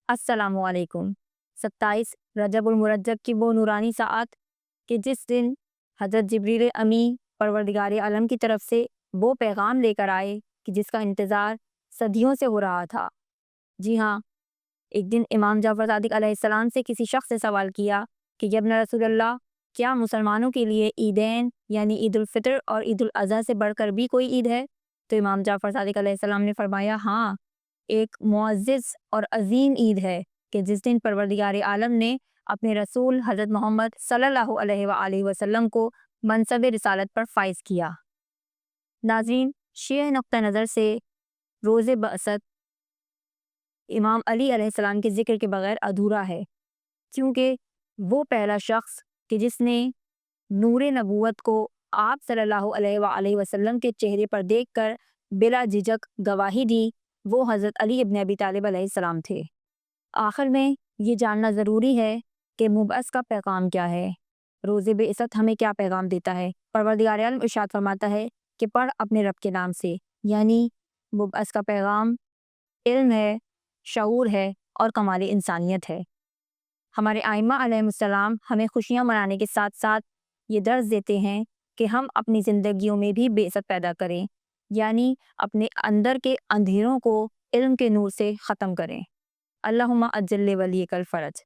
السلام علیکم۔ 27 رجب المرجب کی وہ نورانی ساعت کہ جس دن حضرت جبریل امی پروردگار عالم کی طرف سے وہ پیغام لے کر آئے کہ جس کا انتظار صدیوں سے ہو رہا تھا۔ جی ہاں، ایک دن امام جعفر صادق علیہ السلام سے کسی شخص سے سوال کیا کہ یا ابن رسول اللہ، کیا مسلمانوں کے لیے عیدین یعنی عید الفطر اور عید الاضحیٰ سے بڑھ کر بھی کوئی عید ہے؟ تو امام جعفر صادق علیہ السلام نے فرمایا، ہاں، ایک معزز اور عظیم عید ہے کہ جس دن پروردگار عالم نے اپنے رسول حضرت محمد صلی اللہ علیہ وآلہ وسلم کو منصب رسالت پر فائز کیا۔ ناظرین، شیعہ نقطہ نظر سے روز بعثت امام علی علیہ السلام کے ذکر کے بغیر ادھورا ہے، کیونکہ وہ پہلا شخص کہ جس نے نور نبوت کو آپ صلی اللہ علیہ وآلہ وسلم کے چہرے پر دیکھ کر بلا جھجک گواہی دی، وہ حضرت علی ابن ابی طالب علیہ السلام تھے۔ آخر میں یہ جاننا ضروری ہے کہ مبعث کا پیغام کیا ہے، روز بعثت ہمیں کیا پیغام دیتا ہے۔ پروردگار عالم ارشاد فرماتا ہے کہ پڑھ اپنے رب کے نام سے، یعنی مبعث کا پیغام علم ہے، شعور ہے اور کمال انسانیت ہے۔ ہمارے ائمہ علیہ السلام ہمیں خوشیاں منانے کے ساتھ ساتھ یہ درس دیتے ہیں کہ ہم اپنی زندگیوں میں بھی بعثت پیدا کریں، یعنی اپنے اندر کے اندھیروں کو علم کے نور سے ختم کریں۔ اللہم اجل ولیک الفرج۔